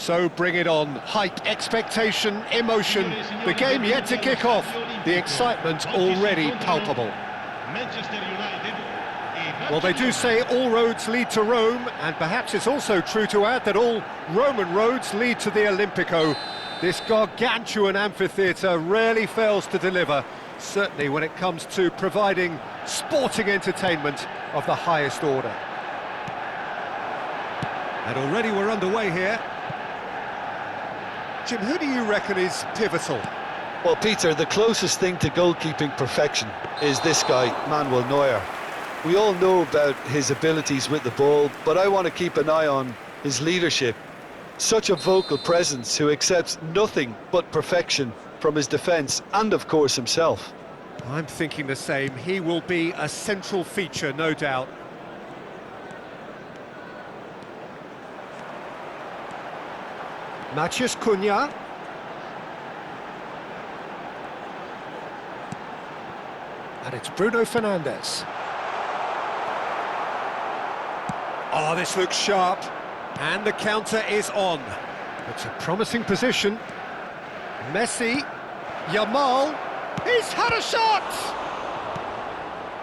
So bring it on. Hype, expectation, emotion. The game yet to kick off. The excitement already palpable. Well, they do say all roads lead to Rome, and perhaps it's also true to add that all Roman roads lead to the Olimpico. This gargantuan amphitheatre rarely fails to deliver, certainly when it comes to providing sporting entertainment of the highest order. And already we're underway here. Jim, who do you reckon is pivotal? Well, Peter, the closest thing to goalkeeping perfection is this guy, Manuel Neuer. We all know about his abilities with the ball, but I want to keep an eye on his leadership. Such a vocal presence who accepts nothing but perfection from his defence and, of course, himself. I'm thinking the same. He will be a central feature, no doubt. Matheus Cunha. And it's Bruno Fernandes. Oh, this looks sharp. And the counter is on. It's a promising position. Messi. Yamal. He's had a shot!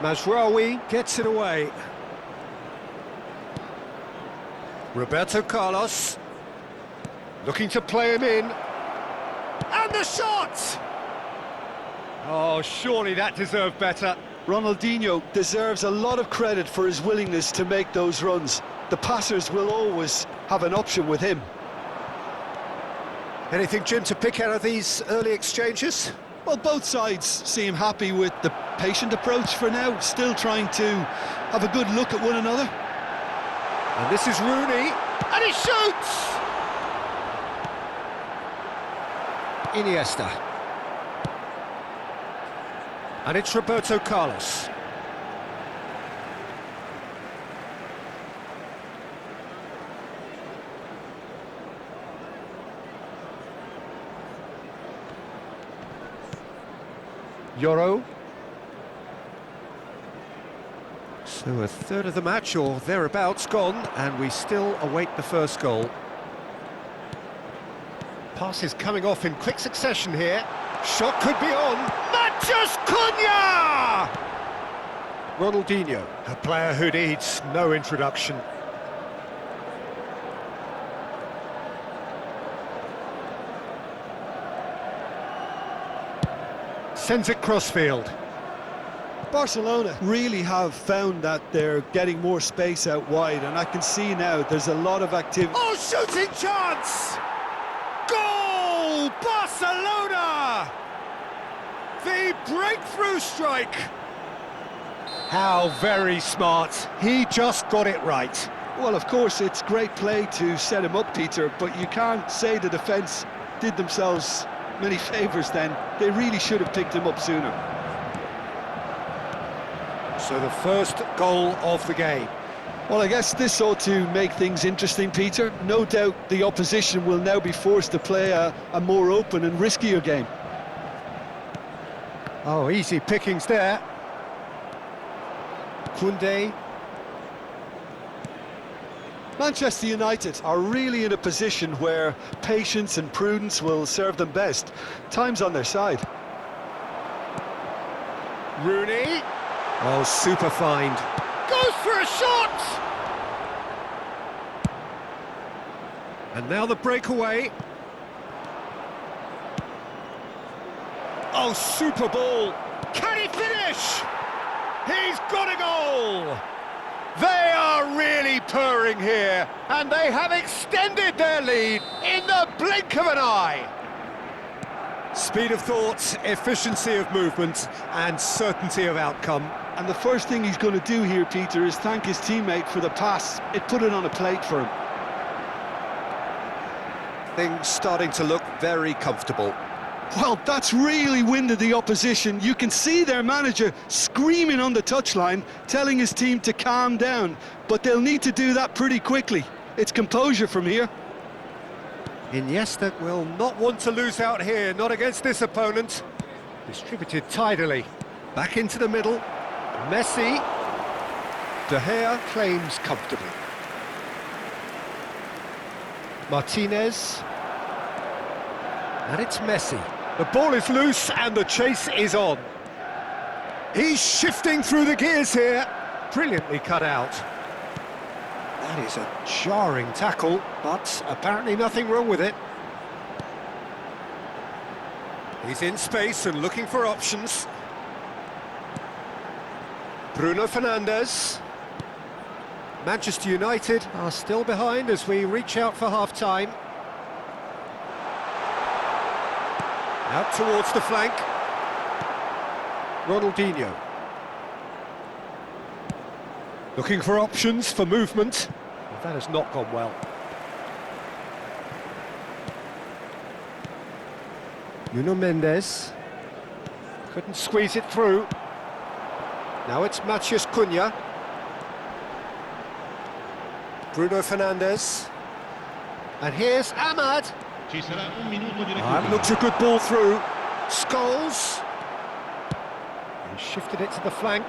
Mazraoui gets it away. Roberto Carlos. Looking to play him in. And the shot! Oh, surely that deserved better. Ronaldinho deserves a lot of credit for his willingness to make those runs. The passers will always have an option with him. Anything, Jim, to pick out of these early exchanges? Well, both sides seem happy with the patient approach for now, still trying to have a good look at one another. And this is Rooney, and he shoots! Iniesta. And it's Roberto Carlos. Euro. So a third of the match or thereabouts gone, and we still await the first goal. Passes coming off in quick succession here. Shot could be on. Matheus Cunha! Ronaldinho, a player who needs no introduction. Sends it crossfield. Barcelona really have found that they're getting more space out wide, and I can see now there's a lot of activity. Oh, shooting chance! Goal! Barcelona! The breakthrough strike! How very smart. He just got it right. Well, of course, it's great play to set him up, Peter, but you can't say the defence did themselves many favours then. They really should have picked him up sooner. So the first goal of the game. Well, I guess this ought to make things interesting, Peter. No doubt the opposition will now be forced to play a more open and riskier game. Oh, easy pickings there. Koundé. Manchester United are really in a position where patience and prudence will serve them best. Time's on their side. Rooney. Oh, super find. Goes for a shot! And now the breakaway. Oh, super ball. Can he finish? He's got a goal! They are really purring here, and they have extended their lead in the blink of an eye. Speed of thought, efficiency of movement, and certainty of outcome. And the first thing he's going to do here, Peter, is thank his teammate for the pass. It put it on a plate for him. Things starting to look very comfortable. Well, that's really winded the opposition. You can see their manager screaming on the touchline, telling his team to calm down. But they'll need to do that pretty quickly. It's composure from here. Iniesta will not want to lose out here, not against this opponent. Distributed tidily. Back into the middle. Messi. De Gea claims comfortably. Martinez. And it's Messi. The ball is loose and the chase is on. He's shifting through the gears here. Brilliantly cut out. That is a jarring tackle, but apparently nothing wrong with it. He's in space and looking for options. Bruno Fernandes. Manchester United are still behind as we reach out for half-time. Out towards the flank. Ronaldinho. Looking for options for movement. That has not gone well. Nuno Mendes. Couldn't squeeze it through. Now it's Matheus Cunha. Bruno Fernandes. And here's Ahmad. That looks a good ball through. Scholes. He shifted it to the flank.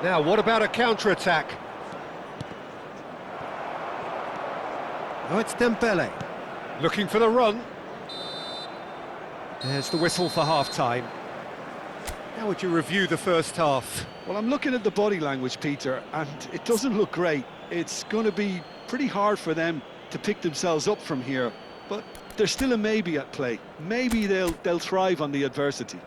Now, what about a counter-attack? Now it's Dembele. Looking for the run. There's the whistle for half-time. How would you review the first half? Well, I'm looking at the body language, Peter, and it doesn't look great. It's going to be pretty hard for them to pick themselves up from here, but there's still a maybe at play. Maybe they'll thrive on the adversity.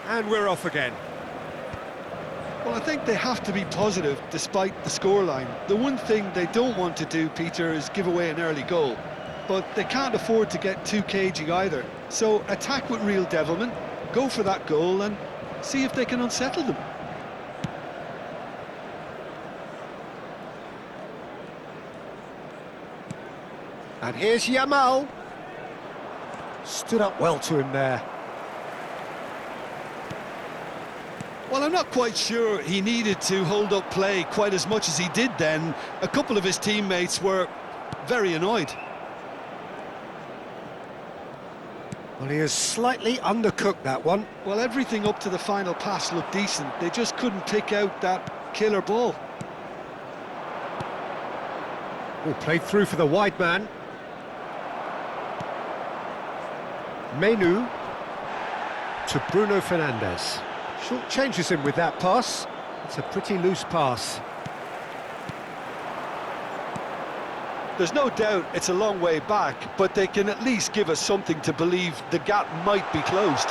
And we're off again. Well, I think they have to be positive despite the scoreline. The one thing they don't want to do, Peter, is give away an early goal. But they can't afford to get too cagey either. So attack with real devilment, go for that goal and see if they can unsettle them. And here's Yamal. Stood up well to him there. Well, I'm not quite sure he needed to hold up play quite as much as he did then. A couple of his teammates were very annoyed. Well, he has slightly undercooked that one. Well, everything up to the final pass looked decent. They just couldn't pick out that killer ball. Oh, played through for the wide man. Menu to Bruno Fernandes. Short changes him with that pass. It's a pretty loose pass. There's no doubt it's a long way back, but they can at least give us something to believe the gap might be closed.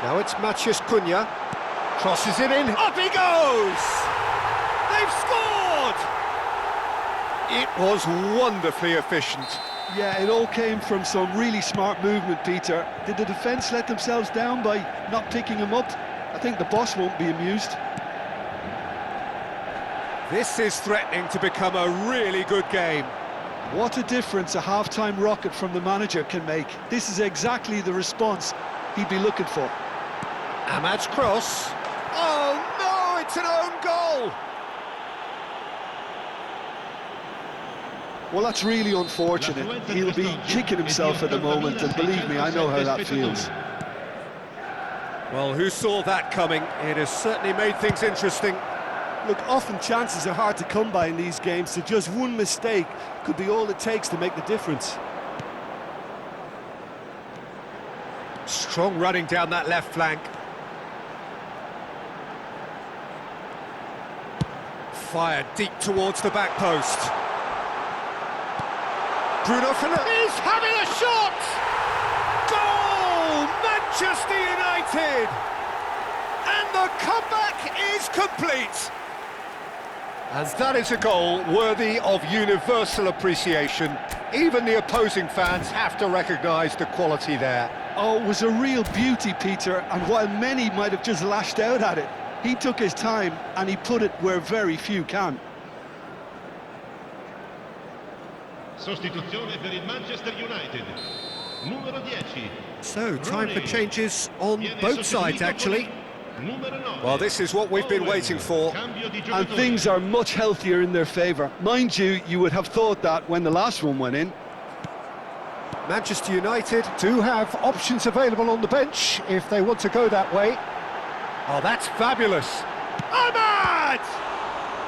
Now it's Matheus Cunha. Crosses it in. Up he goes! They've scored! It was wonderfully efficient. Yeah, it all came from some really smart movement, Peter. Did the defence let themselves down by not picking him up? I think the boss won't be amused. This is threatening to become a really good game. What a difference a half-time rocket from the manager can make. This is exactly the response he'd be looking for. Ahmad's cross. Oh no, it's an own goal! Well, that's really unfortunate. He'll be kicking himself at the moment, and believe me, I know how that feels. Well, who saw that coming? It has certainly made things interesting. Look, often chances are hard to come by in these games, so just one mistake could be all it takes to make the difference. Strong running down that left flank. Fired deep towards the back post. Bruno Fernandes. He's having a shot! Goal! Manchester United! And the comeback is complete! And that is a goal worthy of universal appreciation. Even the opposing fans have to recognise the quality there. Oh, it was a real beauty, Peter, and while many might have just lashed out at it, he took his time and he put it where very few can. Sostituzione per il Manchester United. Numero 10. So, time for changes on both sides, actually. Well, this is what we've been waiting for. And things are much healthier in their favour. Mind you, you would have thought that when the last one went in. Manchester United do have options available on the bench if they want to go that way. Oh, that's fabulous. Ahmad!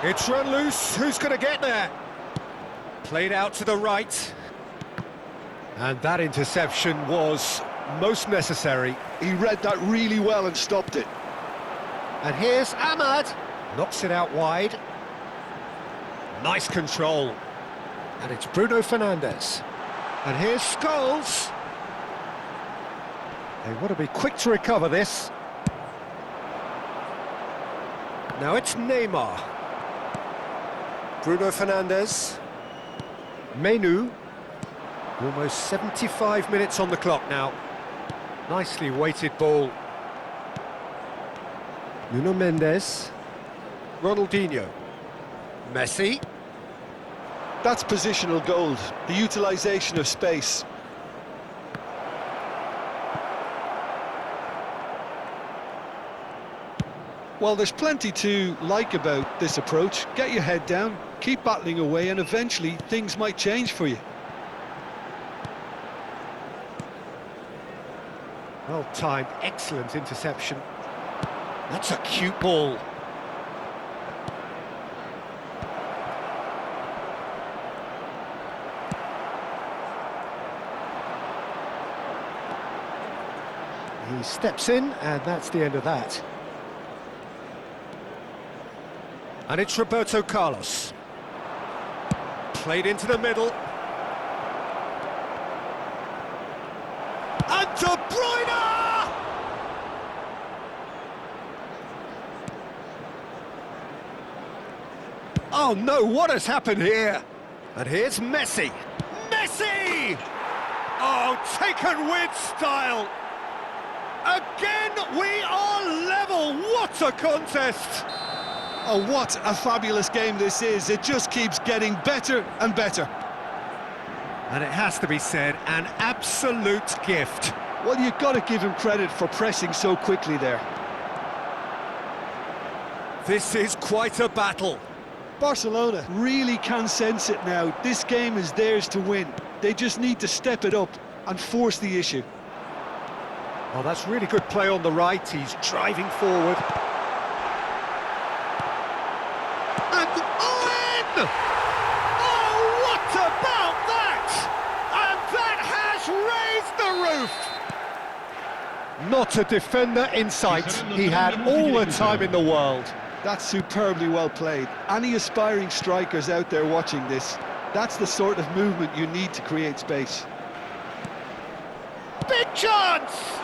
It's run loose. Who's going to get there? Played out to the right. And that interception was most necessary. He read that really well and stopped it. And here's Ahmad. Knocks it out wide. Nice control. And it's Bruno Fernandes. And here's Scholes. They want to be quick to recover this. Now it's Neymar. Bruno Fernandes. Menu. Almost 75 minutes on the clock now. Nicely weighted ball. Nuno Mendes. Ronaldinho. Messi. That's positional gold, the utilisation of space. Well, there's plenty to like about this approach. Get your head down, keep battling away, and eventually things might change for you. Well timed, excellent interception. That's a cute ball. He steps in, and that's the end of that. And it's Roberto Carlos. Played into the middle. And De Bruyne! Oh no, what has happened here? And here's Messi. Messi! Oh, taken with style. Again, we are level. What a contest! Oh, what a fabulous game this is. It just keeps getting better and better. And it has to be said, an absolute gift. Well, you've got to give him credit for pressing so quickly there. This is quite a battle. Barcelona really can sense it now. This game is theirs to win. They just need to step it up and force the issue. Oh, that's really good play on the right. He's driving forward. And in! Oh, what about that? And that has raised the roof. Not a defender in sight. He had all the time in the world. That's superbly well played. Any aspiring strikers out there watching this, that's the sort of movement you need to create space. Big chance!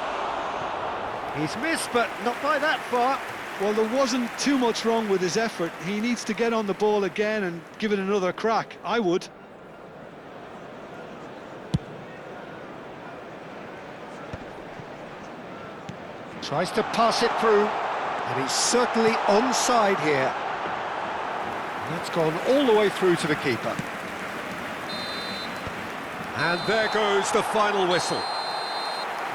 He's missed, but not by that far. Well, there wasn't too much wrong with his effort. He needs to get on the ball again and give it another crack. I would. Tries to pass it through, and he's certainly onside here. And that's gone all the way through to the keeper. And there goes the final whistle.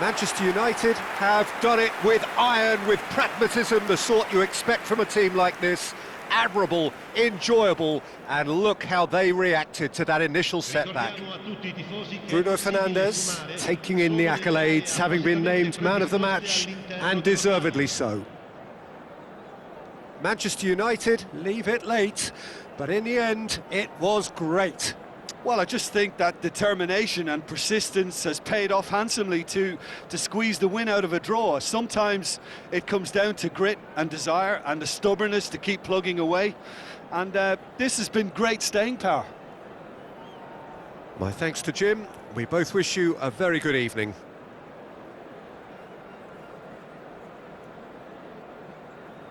Manchester United have done it with iron, with pragmatism, the sort you expect from a team like this. Admirable, enjoyable, and look how they reacted to that initial setback. Bruno Fernandes taking in the accolades, having been named man of the match, and deservedly so. Manchester United leave it late, but in the end, it was great. Well, I just think that determination and persistence has paid off handsomely to squeeze the win out of a draw. Sometimes it comes down to grit and desire and the stubbornness to keep plugging away. And this has been great staying power. My thanks to Jim. We both wish you a very good evening.